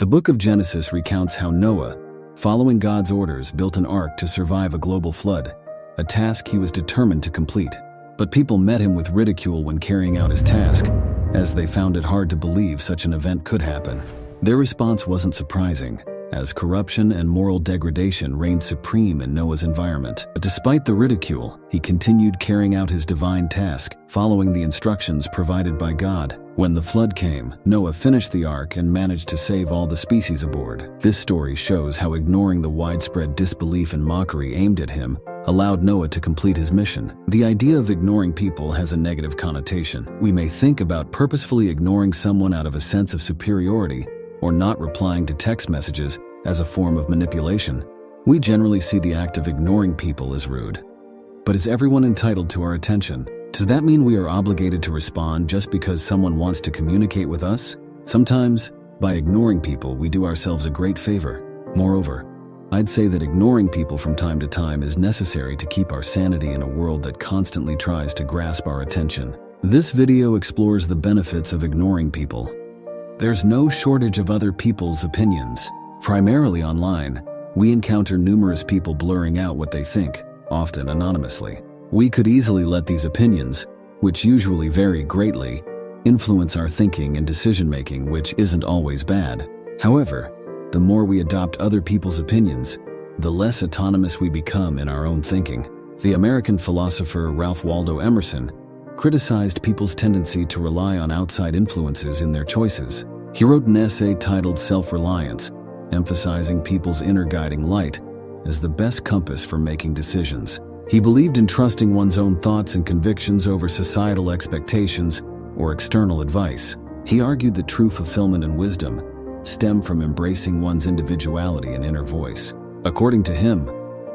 The book of Genesis recounts how Noah, following God's orders, built an ark to survive a global flood, a task he was determined to complete. But people met him with ridicule when carrying out his task, as they found it hard to believe such an event could happen. Their response wasn't surprising, as corruption and moral degradation reigned supreme in Noah's environment. But despite the ridicule, he continued carrying out his divine task, following the instructions provided by God. When the flood came, Noah finished the ark and managed to save all the species aboard. This story shows how ignoring the widespread disbelief and mockery aimed at him allowed Noah to complete his mission. The idea of ignoring people has a negative connotation. We may think about purposefully ignoring someone out of a sense of superiority, or not replying to text messages as a form of manipulation. We generally see the act of ignoring people as rude. But is everyone entitled to our attention? Does that mean we are obligated to respond just because someone wants to communicate with us? Sometimes, by ignoring people, we do ourselves a great favor. Moreover, I'd say that ignoring people from time to time is necessary to keep our sanity in a world that constantly tries to grasp our attention. This video explores the benefits of ignoring people. There's no shortage of other people's opinions. Primarily online, we encounter numerous people blurring out what they think, often anonymously. We could easily let these opinions, which usually vary greatly, influence our thinking and decision-making, which isn't always bad. However, the more we adopt other people's opinions, the less autonomous we become in our own thinking. The American philosopher Ralph Waldo Emerson criticized people's tendency to rely on outside influences in their choices. He wrote an essay titled Self-Reliance, emphasizing people's inner guiding light as the best compass for making decisions. He believed in trusting one's own thoughts and convictions over societal expectations or external advice. He argued that true fulfillment and wisdom stem from embracing one's individuality and inner voice. According to him,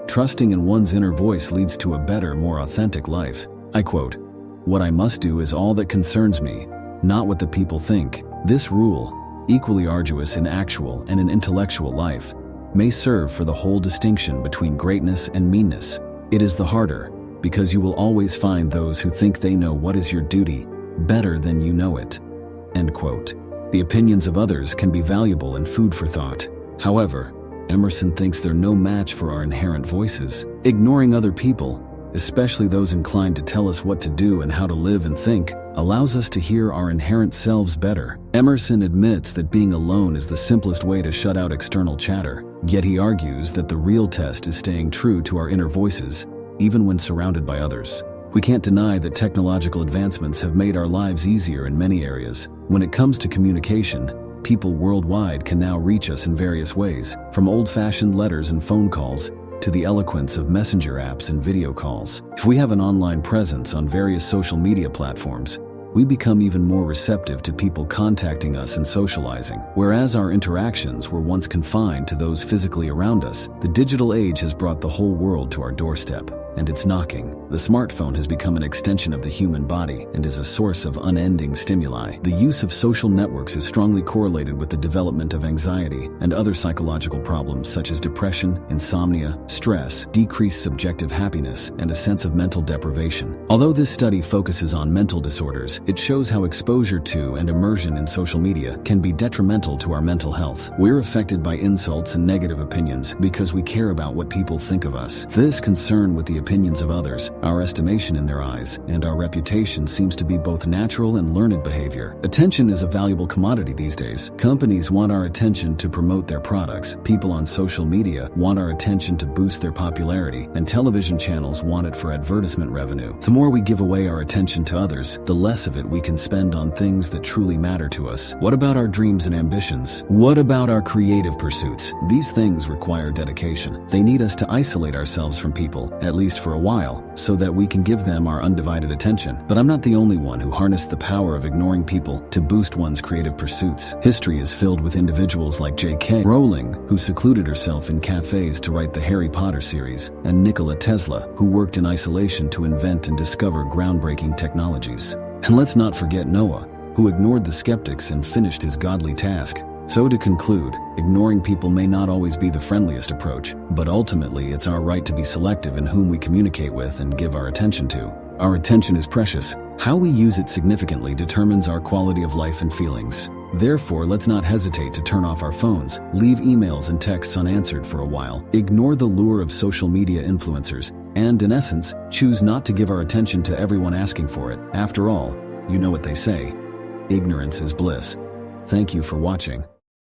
trusting in one's inner voice leads to a better, more authentic life. I quote, "What I must do is all that concerns me, not what the people think." This rule, equally arduous in actual and in intellectual life, may serve for the whole distinction between greatness and meanness. It is the harder, because you will always find those who think they know what is your duty better than you know it. End quote. The opinions of others can be valuable and food for thought. However, Emerson thinks they're no match for our inherent voices. Ignoring other people, especially those inclined to tell us what to do and how to live and think, allows us to hear our inherent selves better. Emerson admits that being alone is the simplest way to shut out external chatter, yet he argues that the real test is staying true to our inner voices, even when surrounded by others. We can't deny that technological advancements have made our lives easier in many areas. When it comes to communication, people worldwide can now reach us in various ways, from old-fashioned letters and phone calls to the eloquence of messenger apps and video calls. If we have an online presence on various social media platforms, we become even more receptive to people contacting us and socializing. Whereas our interactions were once confined to those physically around us, the digital age has brought the whole world to our doorstep, and it's knocking. The smartphone has become an extension of the human body and is a source of unending stimuli. The use of social networks is strongly correlated with the development of anxiety and other psychological problems such as depression, insomnia, stress, decreased subjective happiness, and a sense of mental deprivation. Although this study focuses on mental disorders, it shows how exposure to and immersion in social media can be detrimental to our mental health. We're affected by insults and negative opinions because we care about what people think of us. This concern with the opinions of others, our estimation in their eyes, and our reputation seems to be both natural and learned behavior. Attention is a valuable commodity these days. Companies want our attention to promote their products, people on social media want our attention to boost their popularity, and television channels want it for advertisement revenue. The more we give away our attention to others, the less of it we can spend on things that truly matter to us. What about our dreams and ambitions? What about our creative pursuits? These things require dedication. They need us to isolate ourselves from people, at least for a while, so that we can give them our undivided attention. But I'm not the only one who harnessed the power of ignoring people to boost one's creative pursuits. History is filled with individuals like J.K. Rowling, who secluded herself in cafes to write the Harry Potter series, and Nikola Tesla, who worked in isolation to invent and discover groundbreaking technologies. And let's not forget Noah, who ignored the skeptics and finished his godly task. So to conclude, ignoring people may not always be the friendliest approach, but ultimately it's our right to be selective in whom we communicate with and give our attention to. Our attention is precious. How we use it significantly determines our quality of life and feelings. Therefore, let's not hesitate to turn off our phones, leave emails and texts unanswered for a while, ignore the lure of social media influencers, and, in essence, choose not to give our attention to everyone asking for it. After all, you know what they say, ignorance is bliss. Thank you for watching.